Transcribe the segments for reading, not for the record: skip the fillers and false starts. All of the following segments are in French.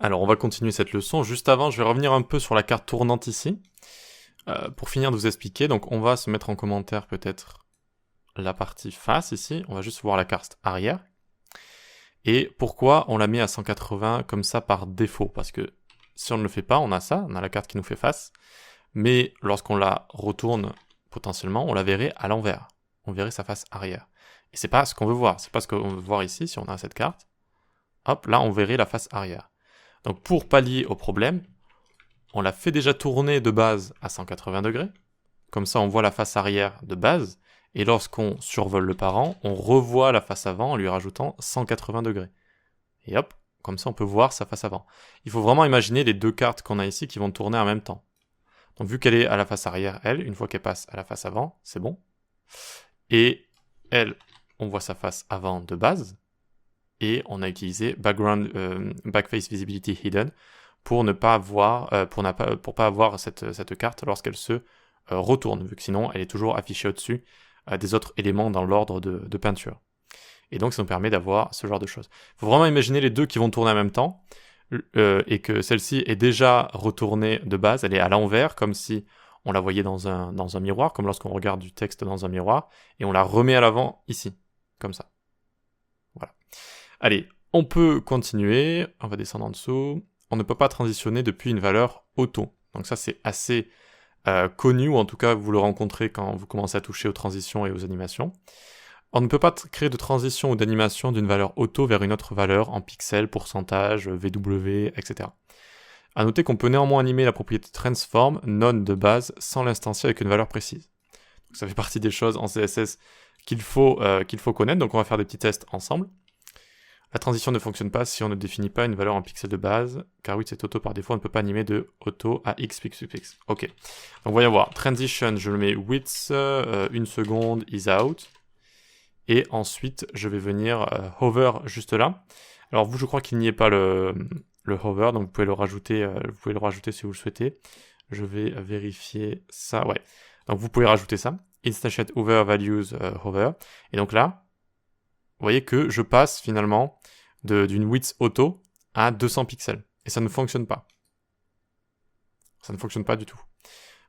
Alors, on va continuer cette leçon. Juste avant, je vais revenir un peu sur la carte tournante ici. Pour finir de vous expliquer, donc on va se mettre en commentaire peut-être la partie face ici. On va juste voir la carte arrière. Et pourquoi on la met à 180 comme ça par défaut? Parce que si on ne le fait pas, on a ça, on a la carte qui nous fait face. Mais lorsqu'on la retourne potentiellement, on la verrait à l'envers. On verrait sa face arrière. Et c'est pas ce qu'on veut voir. C'est pas ce qu'on veut voir ici si on a cette carte. Hop, là on verrait la face arrière. Donc pour pallier au problème, on la fait déjà tourner de base à 180 degrés. Comme ça, on voit la face arrière de base. Et lorsqu'on survole le parent, on revoit la face avant en lui rajoutant 180 degrés. Et hop, comme ça, on peut voir sa face avant. Il faut vraiment imaginer les deux cartes qu'on a ici qui vont tourner en même temps. Donc vu qu'elle est à la face arrière, elle, une fois qu'elle passe à la face avant, c'est bon. Et elle, on voit sa face avant de base. Et on a utilisé Backface Visibility Hidden pour ne pas avoir, pour pas avoir cette carte lorsqu'elle se retourne, vu que sinon elle est toujours affichée au-dessus des autres éléments dans l'ordre de peinture. Et donc ça nous permet d'avoir ce genre de choses. Il faut vraiment imaginer les deux qui vont tourner en même temps, et que celle-ci est déjà retournée de base, elle est à l'envers, comme si on la voyait dans un miroir, comme lorsqu'on regarde du texte dans un miroir, et on la remet à l'avant ici, comme ça. Voilà. Allez, on peut continuer, on va descendre en dessous. On ne peut pas transitionner depuis une valeur auto. Donc ça c'est assez connu, ou en tout cas vous le rencontrez quand vous commencez à toucher aux transitions et aux animations. On ne peut pas créer de transition ou d'animation d'une valeur auto vers une autre valeur en pixels, pourcentage, VW, etc. A noter qu'on peut néanmoins animer la propriété transform non de base sans l'instancier avec une valeur précise. Donc ça fait partie des choses en CSS qu'il faut connaître, donc on va faire des petits tests ensemble. La transition ne fonctionne pas si on ne définit pas une valeur en pixels de base, car oui, c'est auto par défaut, on ne peut pas animer de auto à x pixels. Ok, donc voyons voir. Transition, je le mets width, 1 seconde, is out. Et ensuite, je vais venir hover juste là. Alors vous, je crois qu'il n'y ait pas le hover, donc vous pouvez le rajouter si vous le souhaitez. Je vais vérifier ça, ouais. Donc vous pouvez rajouter ça. Instantiate hover values hover. Et donc là, vous voyez que je passe finalement d'une width auto à 200 pixels. Et ça ne fonctionne pas. Ça ne fonctionne pas du tout.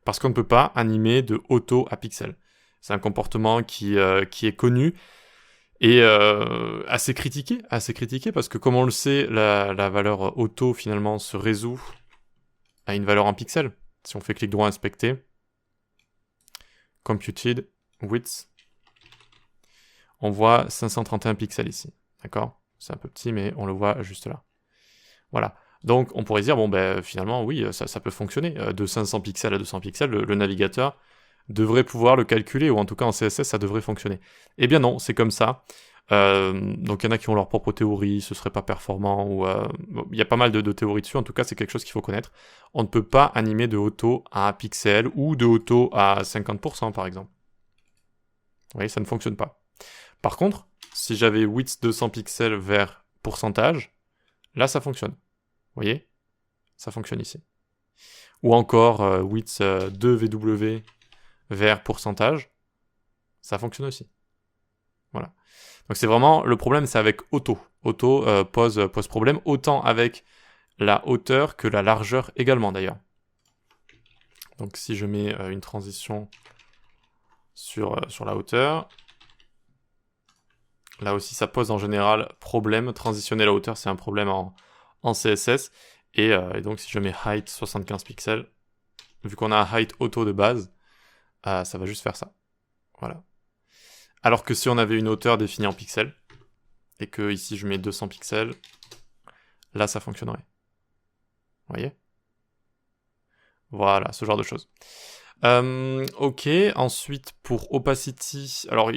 Parce qu'on ne peut pas animer de auto à pixels. C'est un comportement qui est connu et assez critiqué parce que comme on le sait, la valeur auto finalement se résout à une valeur en pixels. Si on fait clic droit inspecter, computed width, on voit 531 pixels ici, d'accord? C'est un peu petit, mais on le voit juste là. Voilà. Donc, on pourrait dire, bon, ben, finalement, oui, ça peut fonctionner. De 500 pixels à 200 pixels, le navigateur devrait pouvoir le calculer, ou en tout cas en CSS, ça devrait fonctionner. Eh bien non, c'est comme ça. Donc, il y en a qui ont leur propre théorie, ce serait pas performant, ou il y a pas mal de théories dessus, en tout cas, c'est quelque chose qu'il faut connaître. On ne peut pas animer de auto à pixels, ou de auto à 50%, par exemple. Vous voyez, ça ne fonctionne pas. Par contre, si j'avais width 200 pixels vers pourcentage, là ça fonctionne. Vous voyez? Ça fonctionne ici. Ou encore width 2VW vers pourcentage, ça fonctionne aussi. Voilà. Donc c'est vraiment, le problème c'est avec auto. Auto pose problème, autant avec la hauteur que la largeur également d'ailleurs. Donc si je mets une transition sur la hauteur, là aussi, ça pose en général problème. Transitionner la hauteur, c'est un problème en CSS. Et donc, si je mets height 75 pixels, vu qu'on a un height auto de base, ça va juste faire ça. Voilà. Alors que si on avait une hauteur définie en pixels, et que ici je mets 200 pixels, là, ça fonctionnerait. Vous voyez? Voilà, ce genre de choses. Ok, ensuite, pour opacity, alors...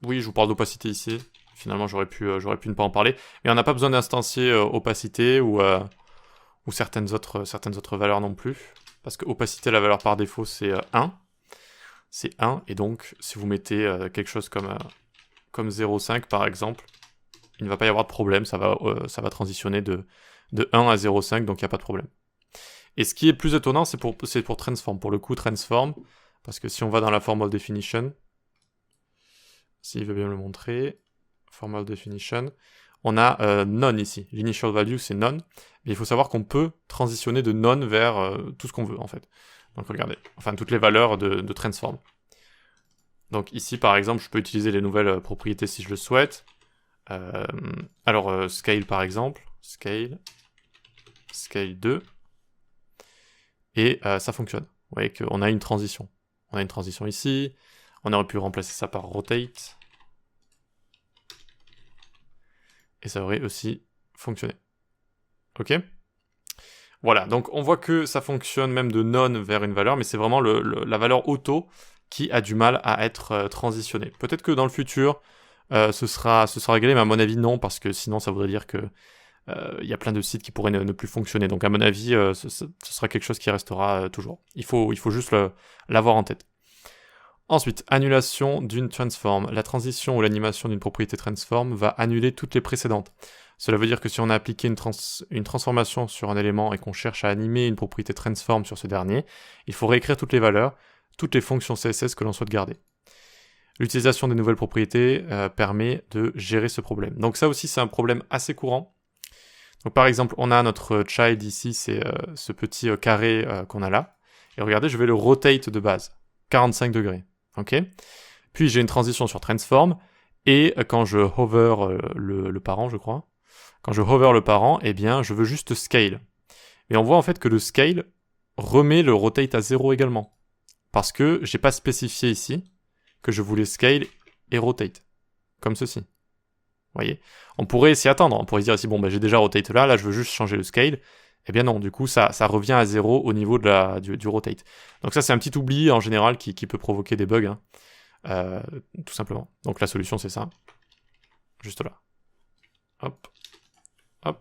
Oui, je vous parle d'opacité ici. Finalement, j'aurais pu ne pas en parler. Mais on n'a pas besoin d'instancier opacité ou certaines autres valeurs non plus. Parce que opacité, la valeur par défaut, c'est 1. C'est 1. Et donc, si vous mettez quelque chose comme 0,5 par exemple, il ne va pas y avoir de problème. Ça va transitionner de 1 à 0,5, donc il n'y a pas de problème. Et ce qui est plus étonnant, c'est pour transform. Pour le coup, transform. Parce que si on va dans la formal definition... S'il veut bien me le montrer, formal definition, on a none ici. L'initial value, c'est none. Mais il faut savoir qu'on peut transitionner de none vers tout ce qu'on veut, en fait. Donc regardez, enfin toutes les valeurs de transform. Donc ici, par exemple, je peux utiliser les nouvelles propriétés si je le souhaite. Scale, par exemple. Scale 2. Et ça fonctionne. Vous voyez qu'on a une transition. On a une transition ici. On aurait pu remplacer ça par rotate. Et ça aurait aussi fonctionné. Ok ? Voilà, donc on voit que ça fonctionne même de none vers une valeur, mais c'est vraiment la valeur auto qui a du mal à être transitionnée. Peut-être que dans le futur, ce sera réglé, mais à mon avis non, parce que sinon ça voudrait dire que y a plein de sites qui pourraient ne plus fonctionner. Donc à mon avis, ce sera quelque chose qui restera toujours. Il faut juste l'avoir en tête. Ensuite, annulation d'une transform. La transition ou l'animation d'une propriété transform va annuler toutes les précédentes. Cela veut dire que si on a appliqué une transformation sur un élément et qu'on cherche à animer une propriété transform sur ce dernier, il faut réécrire toutes les valeurs, toutes les fonctions CSS que l'on souhaite garder. L'utilisation des nouvelles propriétés permet de gérer ce problème. Donc ça aussi, c'est un problème assez courant. Donc par exemple, on a notre child ici, c'est ce petit carré qu'on a là. Et regardez, je vais le rotate de base, 45 degrés. Ok. Puis j'ai une transition sur transform, et quand je hover le parent, je crois, quand je hover le parent, eh bien, je veux juste scale. Mais on voit en fait que le scale remet le rotate à 0 également. Parce que j'ai pas spécifié ici que je voulais scale et rotate. Comme ceci. Vous voyez ? On pourrait s'y attendre. On pourrait se dire ici, bon, bah, j'ai déjà rotate là, je veux juste changer le scale. Eh bien non, du coup, ça revient à 0 au niveau du rotate. Donc ça, c'est un petit oubli en général qui peut provoquer des bugs. Hein. Tout simplement. Donc la solution, c'est ça. Juste là. Hop. Hop.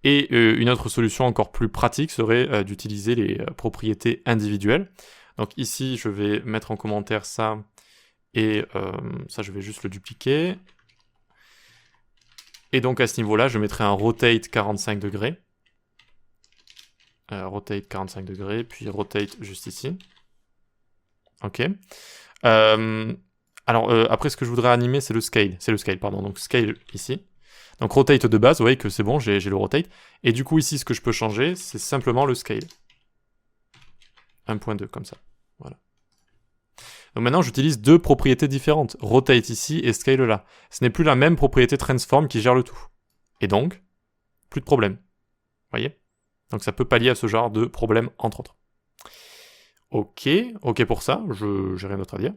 Et une autre solution encore plus pratique serait d'utiliser les propriétés individuelles. Donc ici, je vais mettre en commentaire ça, et ça, je vais juste le dupliquer. Et donc à ce niveau-là, je mettrai un rotate 45 degrés. Rotate 45 degrés, puis rotate juste ici. Ok. Après, ce que je voudrais animer, c'est le scale. C'est le scale, pardon. Donc scale ici. Donc rotate de base, vous voyez que c'est bon, j'ai le rotate. Et du coup, ici, ce que je peux changer, c'est simplement le scale. 1.2, comme ça. Voilà. Donc maintenant, j'utilise deux propriétés différentes. Rotate ici et scale là. Ce n'est plus la même propriété transform qui gère le tout. Et donc, plus de problème. Vous voyez ? Donc ça peut pallier à ce genre de problème, entre autres. Ok pour ça, j'ai rien d'autre à dire.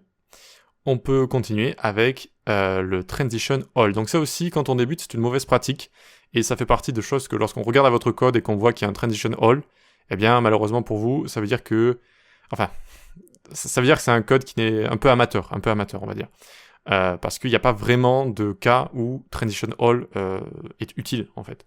On peut continuer avec le transition all. Donc ça aussi, quand on débute, c'est une mauvaise pratique. Et ça fait partie de choses que lorsqu'on regarde à votre code et qu'on voit qu'il y a un transition all, eh bien, malheureusement pour vous, ça veut dire que... Enfin, ça veut dire que c'est un code qui est un peu amateur, on va dire. Parce qu'il n'y a pas vraiment de cas où transition all est utile, en fait.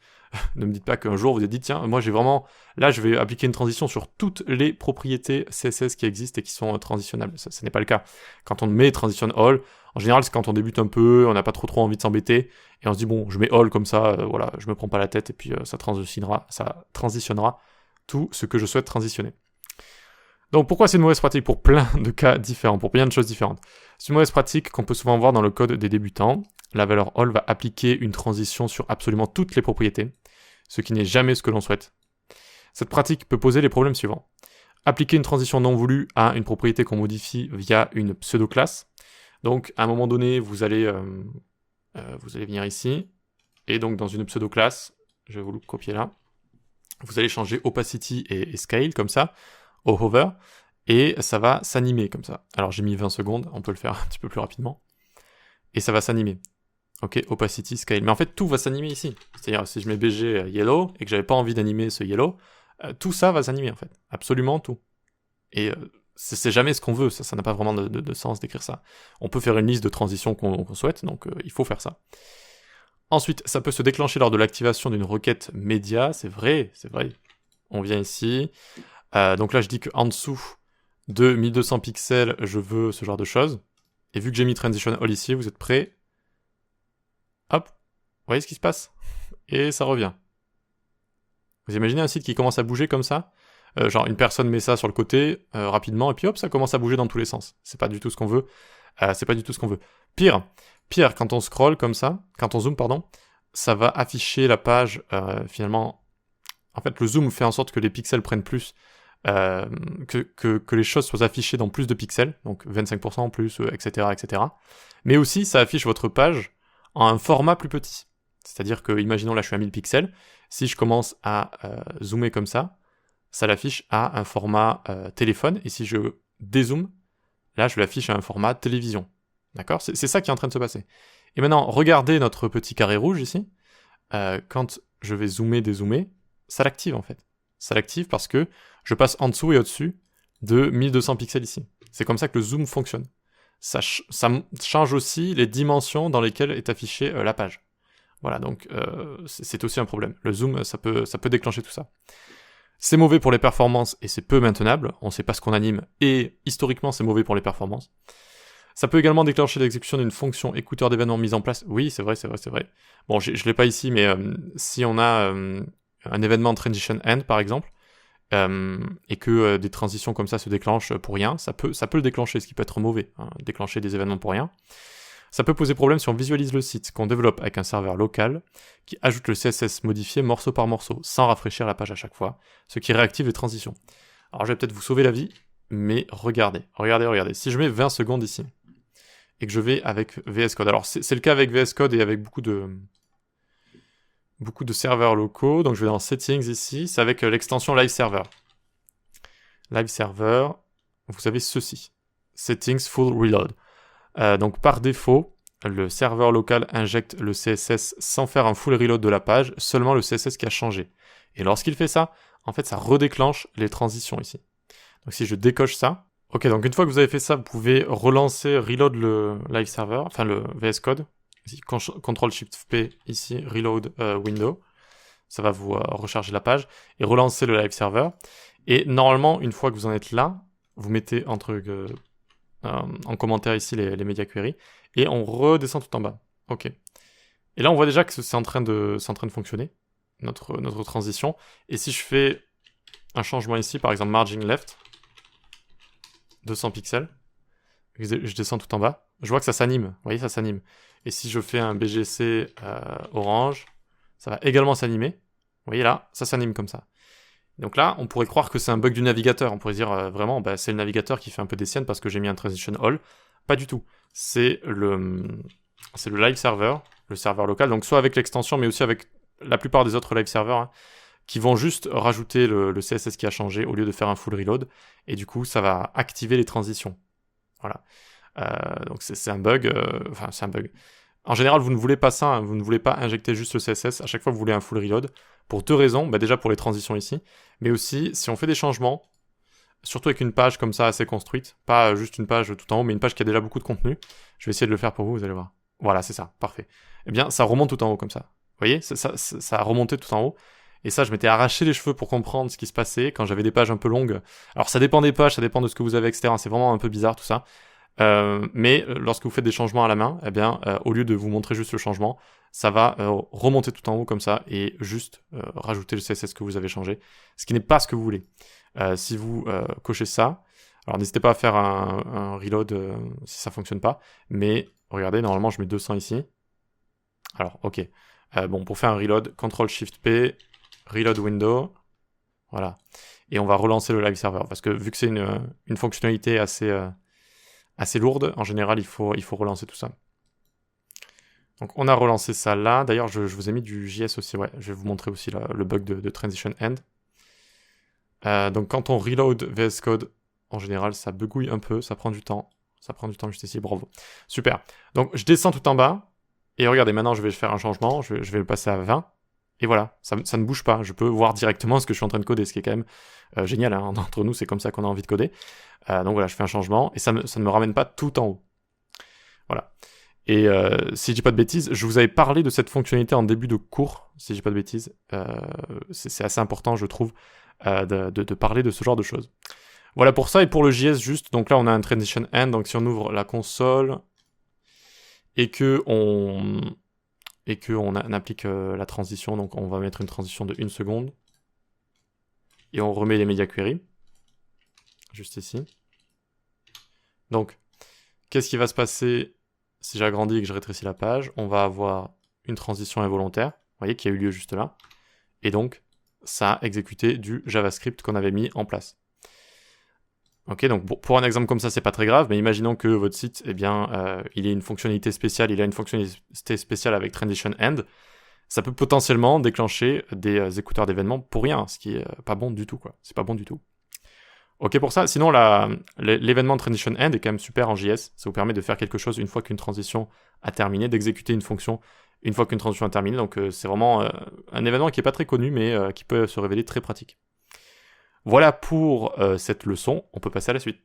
Ne me dites pas qu'un jour vous vous êtes dit, tiens, moi j'ai vraiment... Là, je vais appliquer une transition sur toutes les propriétés CSS qui existent et qui sont transitionnables. Ça, ce n'est pas le cas. Quand on met transition all, en général, c'est quand on débute un peu, on n'a pas trop envie de s'embêter, et on se dit, bon, je mets all comme ça, voilà, je me prends pas la tête, et puis ça transitionnera tout ce que je souhaite transitionner. Donc pourquoi c'est une mauvaise pratique? Pour plein de cas différents, pour plein de choses différentes. C'est une mauvaise pratique qu'on peut souvent voir dans le code des débutants. La valeur all va appliquer une transition sur absolument toutes les propriétés, ce qui n'est jamais ce que l'on souhaite. Cette pratique peut poser les problèmes suivants. Appliquer une transition non voulue à une propriété qu'on modifie via une pseudo-classe. Donc à un moment donné, vous allez venir ici, et donc dans une pseudo-classe, je vais vous le copier là, vous allez changer opacity et scale comme ça, au hover, et ça va s'animer comme ça. Alors j'ai mis 20 secondes, on peut le faire un petit peu plus rapidement. Et ça va s'animer. Ok, opacity, scale. Mais en fait, tout va s'animer ici. C'est-à-dire, si je mets BG yellow, et que j'avais pas envie d'animer ce yellow, tout ça va s'animer en fait. Absolument tout. Et c'est jamais ce qu'on veut, ça n'a pas vraiment de sens d'écrire ça. On peut faire une liste de transitions qu'on souhaite, donc il faut faire ça. Ensuite, ça peut se déclencher lors de l'activation d'une requête média, c'est vrai. On vient ici... donc là, je dis qu'en dessous de 1200 pixels, je veux ce genre de choses. Et vu que j'ai mis Transition All ici, vous êtes prêts? Hop, vous voyez ce qui se passe? Et ça revient. Vous imaginez un site qui commence à bouger comme ça? Genre une personne met ça sur le côté, rapidement, et puis hop, ça commence à bouger dans tous les sens. C'est pas du tout ce qu'on veut. Pire, quand on scroll comme ça, quand on zoome, pardon, ça va afficher la page, finalement... En fait, le zoom fait en sorte que les pixels prennent plus, que les choses soient affichées dans plus de pixels, donc 25% en plus, etc., etc. Mais aussi, ça affiche votre page en un format plus petit. C'est-à-dire que, imaginons là, je suis à 1000 pixels, si je commence à zoomer comme ça l'affiche à un format téléphone, et si je dézoome, là, je l'affiche à un format télévision. D'accord? C'est ça qui est en train de se passer. Et maintenant, regardez notre petit carré rouge ici. Quand je vais zoomer, dézoomer, ça l'active en fait. Ça l'active parce que je passe en dessous et au-dessus de 1200 pixels ici. C'est comme ça que le zoom fonctionne. Ça change aussi les dimensions dans lesquelles est affichée la page. Voilà, donc c'est aussi un problème. Le zoom, ça peut déclencher tout ça. C'est mauvais pour les performances et c'est peu maintenable. On ne sait pas ce qu'on anime et historiquement c'est mauvais pour les performances. Ça peut également déclencher l'exécution d'une fonction écouteur d'événements mise en place. Oui, c'est vrai. Bon, je l'ai pas ici, mais si on a un événement transition end, par exemple, et que des transitions comme ça se déclenchent pour rien, ça peut le déclencher, ce qui peut être mauvais, hein, déclencher des événements pour rien. Ça peut poser problème si on visualise le site qu'on développe avec un serveur local qui ajoute le CSS modifié morceau par morceau, sans rafraîchir la page à chaque fois, ce qui réactive les transitions. Alors je vais peut-être vous sauver la vie, mais regardez. Si je mets 20 secondes ici, et que je vais avec VS Code. Alors c'est le cas avec VS Code et avec beaucoup de serveurs locaux. Donc je vais dans Settings ici, c'est avec l'extension Live Server. Live Server, vous avez ceci. Settings Full Reload. Donc par défaut, le serveur local injecte le CSS sans faire un full reload de la page, seulement le CSS qui a changé. Et lorsqu'il fait ça, en fait ça redéclenche les transitions ici. Donc si je décoche ça, ok, donc une fois que vous avez fait ça, vous pouvez relancer, reload le live server, enfin le VS Code, ici, Ctrl-Shift-P, ici, reload window, ça va vous recharger la page, et relancer le live server. Et normalement, une fois que vous en êtes là, vous mettez en commentaire ici les media queries, et on redescend tout en bas. Ok. Et là, on voit déjà que c'est en train de fonctionner, notre transition. Et si je fais un changement ici, par exemple margin left, 200 pixels, je descends tout en bas, je vois que ça s'anime. Vous voyez, ça s'anime. Et si je fais un BGC orange, ça va également s'animer. Vous voyez là, ça s'anime comme ça. Donc là, on pourrait croire que c'est un bug du navigateur. On pourrait dire vraiment, bah, c'est le navigateur qui fait un peu des siennes parce que j'ai mis un transition all. Pas du tout. C'est le live server, le serveur local. Donc soit avec l'extension, mais aussi avec la plupart des autres live servers, hein, qui vont juste rajouter le CSS qui a changé au lieu de faire un full reload. Et du coup, ça va activer les transitions. Voilà. Donc c'est un bug. Enfin, c'est un bug. En général, vous ne voulez pas ça, hein, vous ne voulez pas injecter juste le CSS, à chaque fois vous voulez un full reload, pour deux raisons, bah déjà pour les transitions ici, mais aussi si on fait des changements, surtout avec une page comme ça assez construite, pas juste une page tout en haut, mais une page qui a déjà beaucoup de contenu, je vais essayer de le faire pour vous, vous allez voir. Voilà, c'est ça, parfait. Eh bien, ça remonte tout en haut comme ça. Vous voyez, ça a remonté tout en haut, et ça, je m'étais arraché les cheveux pour comprendre ce qui se passait quand j'avais des pages un peu longues. Alors ça dépend des pages, ça dépend de ce que vous avez, etc. C'est vraiment un peu bizarre tout ça. Mais lorsque vous faites des changements à la main, eh bien, au lieu de vous montrer juste le changement, ça va remonter tout en haut comme ça et juste rajouter le CSS que vous avez changé, ce qui n'est pas ce que vous voulez. Si vous cochez ça, alors n'hésitez pas à faire un reload si ça fonctionne pas, mais regardez, normalement je mets 200 ici. Alors, ok. Bon, pour faire un reload, Ctrl-Shift-P, reload window, voilà. Et on va relancer le live server, parce que vu que c'est une fonctionnalité assez lourde, en général, il faut relancer tout ça. Donc on a relancé ça là. D'ailleurs, je vous ai mis du JS aussi, ouais. Je vais vous montrer aussi le bug de transition end. Donc quand on reload VS Code, en général, ça bugouille un peu, ça prend du temps. Ça prend du temps juste ici, bravo. Super. Donc je descends tout en bas, et regardez, maintenant je vais faire un changement, je vais le passer à 20. Et voilà, ça ne bouge pas. Je peux voir directement ce que je suis en train de coder, ce qui est quand même génial. Hein. Entre nous, c'est comme ça qu'on a envie de coder. Donc voilà, je fais un changement et ça ne me ramène pas tout en haut. Voilà. Et si je dis pas de bêtises, je vous avais parlé de cette fonctionnalité en début de cours, si je dis pas de bêtises. C'est assez important, je trouve, de parler de ce genre de choses. Voilà pour ça et pour le JS juste. Donc là, on a un transition end. Donc si on ouvre la console et que on applique la transition, donc on va mettre une transition de 1 seconde. Et on remet les media queries. Juste ici. Donc, qu'est-ce qui va se passer si j'agrandis et que je rétrécis la page? On va avoir une transition involontaire, vous voyez, qui a eu lieu juste là, et donc ça a exécuté du JavaScript qu'on avait mis en place. Ok, donc pour un exemple comme ça, c'est pas très grave, mais imaginons que votre site, eh bien, il ait une fonctionnalité spéciale, il a une fonctionnalité spéciale avec Transition End, ça peut potentiellement déclencher des écouteurs d'événements pour rien, ce qui est pas bon du tout, quoi. C'est pas bon du tout. Ok pour ça, sinon l'événement Transition End est quand même super en JS, ça vous permet de faire quelque chose une fois qu'une transition a terminé, d'exécuter une fonction une fois qu'une transition a terminé, donc c'est vraiment un événement qui est pas très connu, mais qui peut se révéler très pratique. Voilà pour cette leçon, on peut passer à la suite.